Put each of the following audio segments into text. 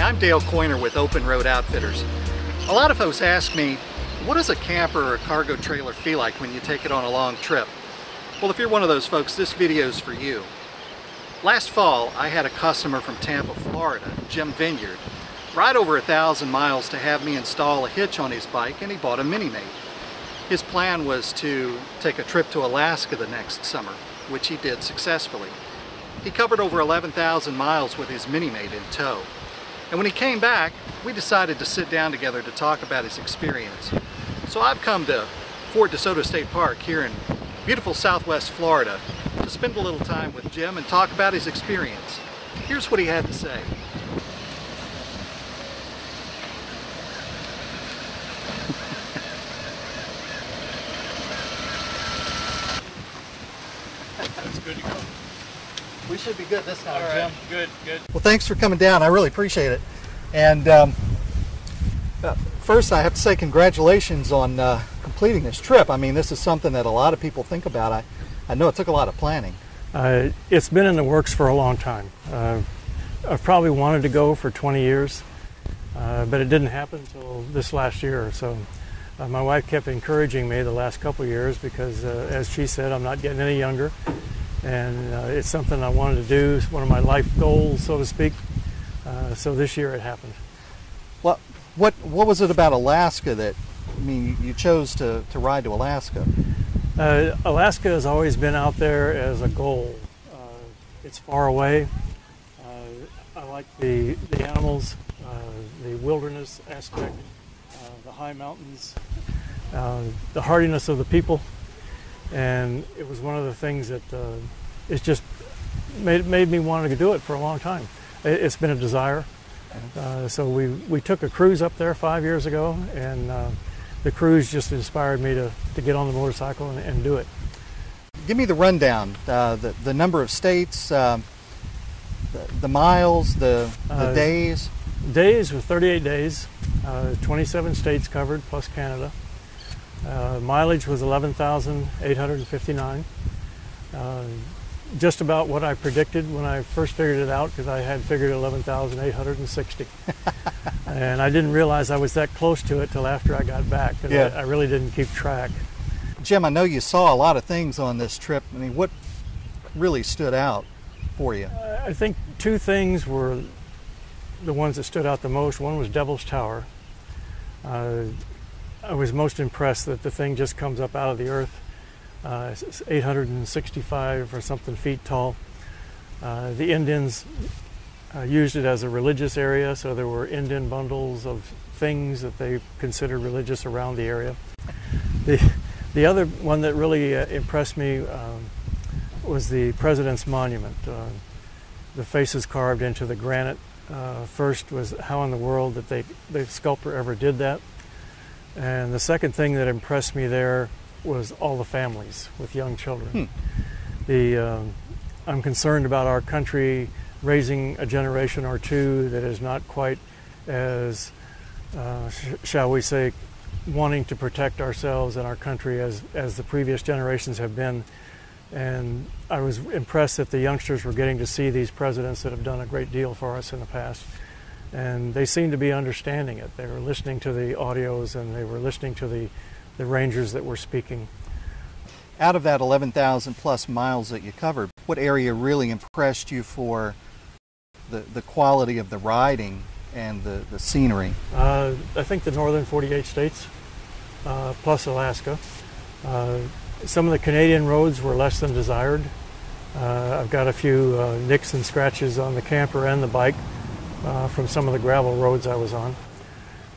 I'm Dale Coiner with Open Road Outfitters. A lot of folks ask me, what does a camper or a cargo trailer feel like when you take it on a long trip? Well, if you're one of those folks, this video is for you. Last fall, I had a customer from Tampa, Florida, Jim Vineyard, ride over 1,000 miles to have me install a hitch on his bike, and he bought a Mini-Mate. His plan was to take a trip to Alaska the next summer, which he did successfully. He covered over 11,000 miles with his Mini-Mate in tow. And when he came back, we decided to sit down together to talk about his experience. So I've come to Fort DeSoto State Park here in beautiful Southwest Florida to spend a little time with Jim and talk about his experience. Here's what he had to say. That's good to go. We should be good this time, all right, Jim. Good. Well, thanks for coming down. I really appreciate it. And first, I have to say congratulations on completing this trip. I mean, this is something that a lot of people think about. I know it took a lot of planning. It's been in the works for a long time. I've probably wanted to go for 20 years, but it didn't happen until this last year. So my wife kept encouraging me the last couple of years because, as she said, I'm not getting any younger. And it's something I wanted to do. It's one of my life goals, so to speak. So this year it happened. Well, what was it about Alaska that, I mean, you chose to ride to Alaska? Alaska has always been out there as a goal. It's far away. I like the animals, the wilderness aspect, the high mountains, the hardiness of the people. And it was one of the things that it just made me want to do it for a long time. It's been a desire. So we took a cruise up there 5 years ago, and the cruise just inspired me to get on the motorcycle and do it. Give me the rundown, the number of states, the miles, the days. Days were 38 days, 27 states covered plus Canada. Mileage was 11,859. Just about what I predicted when I first figured it out, because I had figured 11,860. And I didn't realize I was that close to it till after I got back, because yeah. I really didn't keep track. Jim, I know you saw a lot of things on this trip. I mean, what really stood out for you? I think two things were the ones that stood out the most. One was Devil's Tower. I was most impressed that the thing just comes up out of the earth. It's 865 or something feet tall. The Indians used it as a religious area, so there were Indian bundles of things that they considered religious around the area. The other one that really impressed me was the President's Monument. The faces carved into the granite. First was how in the world that the sculptor ever did that. And the second thing that impressed me there was all the families with young children. I'm concerned about our country raising a generation or two that is not quite as, shall we say, wanting to protect ourselves and our country as the previous generations have been. And I was impressed that the youngsters were getting to see these presidents that have done a great deal for us in the past. And they seemed to be understanding it. They were listening to the audios, and they were listening to the rangers that were speaking. Out of that 11,000 plus miles that you covered, what area really impressed you for the quality of the riding and the scenery? I think the northern 48 states, plus Alaska. Some of the Canadian roads were less than desired. I've got a few nicks and scratches on the camper and the bike from some of the gravel roads I was on.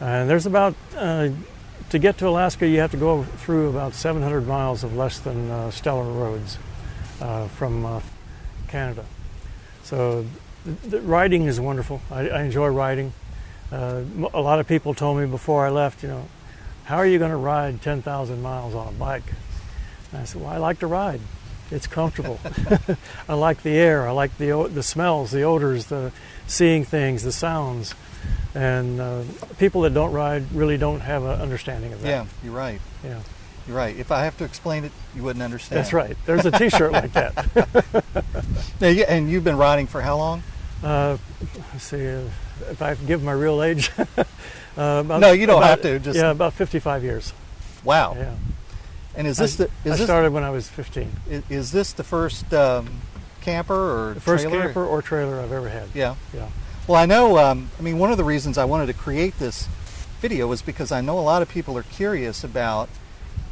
And there's about, to get to Alaska, you have to go through about 700 miles of less than stellar roads from Canada. So the riding is wonderful. I enjoy riding. A lot of people told me before I left, how are you going to ride 10,000 miles on a bike? And I said, well, I like to ride. It's comfortable. I like the air. I like the smells, the odors, the seeing things, the sounds. And people that don't ride really don't have an understanding of that. Yeah, you're right. Yeah. You're right. If I have to explain it, you wouldn't understand. That's right. There's a T-shirt like that. Now, and you've been riding for how long? Let's see, if I give my real age. No, you don't have to. Just yeah, about 55 years. wow. Yeah. And is this I started when I was 15. Is this the first camper or The first trailer? camper or trailer I've ever had. Yeah. Yeah. Well, I know. I mean, one of the reasons I wanted to create this video was because I know a lot of people are curious about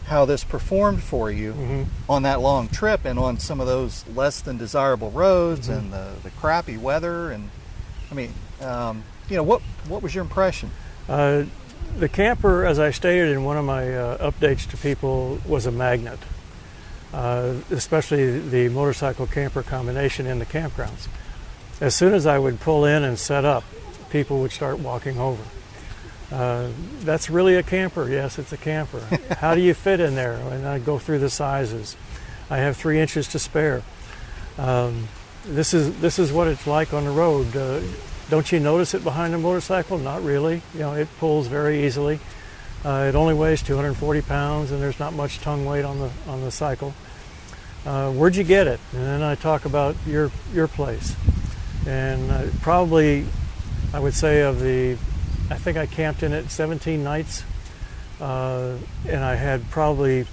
how this performed for you on that long trip and on some of those less than desirable roads and the crappy weather. And I mean, you know, what was your impression? The camper, as I stated in one of my updates to people, was a magnet, especially the motorcycle camper combination in the campgrounds. As soon as I would pull in and set up, people would start walking over. That's really a camper. Yes, it's a camper. How do you fit in there? And I go through the sizes. I have 3 inches to spare. This is what it's like on the road. Don't you notice it behind a motorcycle? Not really. You know, it pulls very easily. It only weighs 240 pounds, and there's not much tongue weight on the cycle. Where'd you get it? And then I talk about your place. And probably, I would say I think I camped in it 17 nights, and I had probably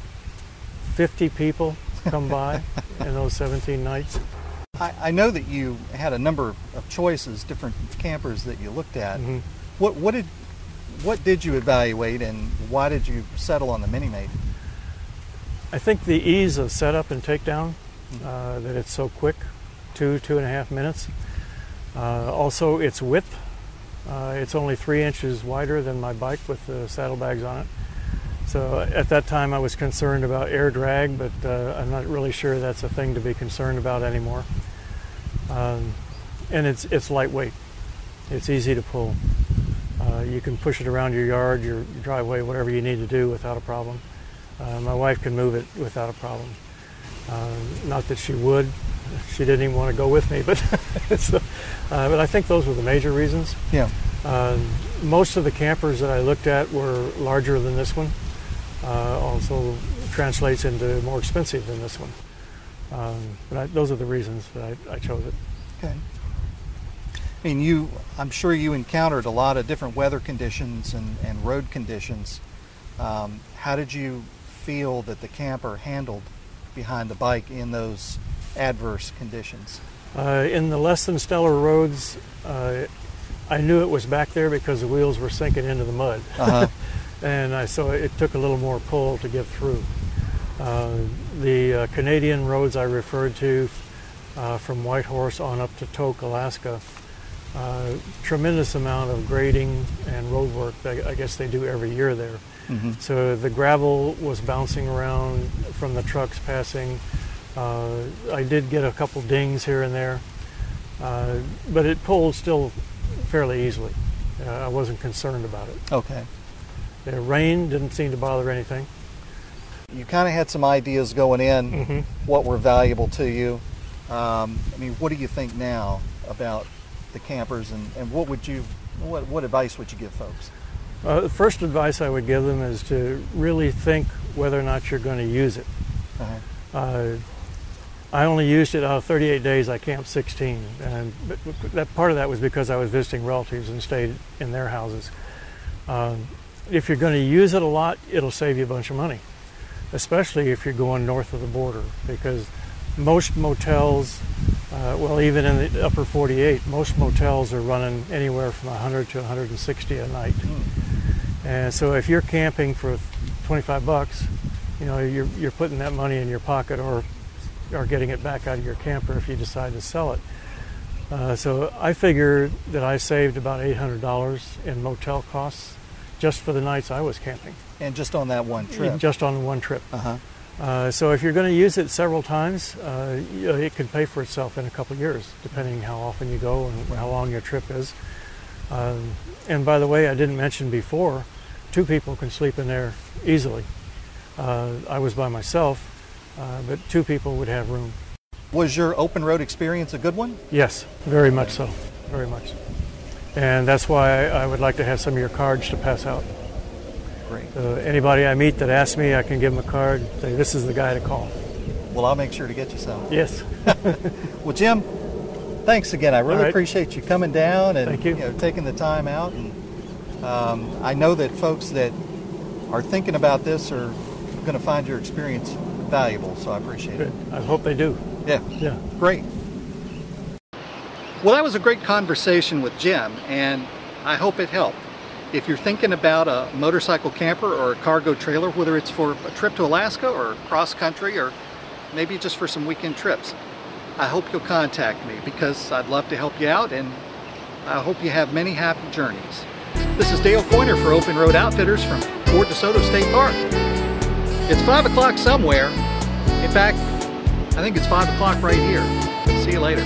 50 people come by in those 17 nights. I know that you had a number of choices, different campers that you looked at. What did you evaluate, and why did you settle on the Minimate? I think the ease of setup and takedown, that it's so quick, 2.5 minutes. Also, its width. It's only 3 inches wider than my bike with the saddlebags on it. So at that time I was concerned about air drag, but I'm not really sure that's a thing to be concerned about anymore. And it's lightweight. It's easy to pull. You can push it around your yard, your driveway, whatever you need to do without a problem. My wife can move it without a problem. Not that she would. She didn't even want to go with me, but but I think those were the major reasons. Yeah. Most of the campers that I looked at were larger than this one. Also translates into more expensive than this one. But those are the reasons that I chose it. Okay. I mean, I'm sure you encountered a lot of different weather conditions and road conditions. How did you feel that the camper handled behind the bike in those adverse conditions? In the less than stellar roads, I knew it was back there because the wheels were sinking into the mud. And so it took a little more pull to get through. The Canadian roads I referred to, from Whitehorse on up to Tok, Alaska, tremendous amount of grading and road work that I guess they do every year there. So the gravel was bouncing around from the trucks passing. I did get a couple dings here and there, but it pulled still fairly easily. I wasn't concerned about it. Okay. The rain didn't seem to bother anything. You kind of had some ideas going in, what were valuable to you. I mean, what do you think now about the campers, and what advice would you give folks? The first advice I would give them is to really think whether or not you're going to use it. I only used it out of 38 days. I camped 16, and that part of that was because I was visiting relatives and stayed in their houses. If you're going to use it a lot, it'll save you a bunch of money, especially if you're going north of the border, because most motels, well, even in the upper 48, most motels are running anywhere from 100 to 160 a night. And so if you're camping for 25 bucks, you know, you're putting that money in your pocket or getting it back out of your camper if you decide to sell it. So I figured that I saved about $800 in motel costs just for the nights I was camping. And just on that one trip? Just on one trip. So if you're going to use it several times, it can pay for itself in a couple of years, depending how often you go and how long your trip is. And by the way, I didn't mention before, 2 people can sleep in there easily. I was by myself, but 2 people would have room. Was your open road experience a good one? Yes, very much so, very much. And that's why I would like to have some of your cards to pass out. Great. Anybody I meet that asks me, I can give them a card, say this is the guy to call. Well, I'll make sure to get you some. Yes. Well, Jim, Thanks again. I really All right. appreciate you coming down and Thank you. taking the time out. And I know that folks that are thinking about this are going to find your experience valuable, so I appreciate Good. it. I hope they do. Yeah, great. Well, that was a great conversation with Jim, and I hope it helped. If you're thinking about a motorcycle camper or a cargo trailer, whether it's for a trip to Alaska or cross country or maybe just for some weekend trips, I hope you'll contact me because I'd love to help you out, and I hope you have many happy journeys. This is Dale Coiner for Open Road Outfitters from Fort DeSoto State Park. It's 5 o'clock somewhere. In fact, I think it's 5 o'clock right here. See you later.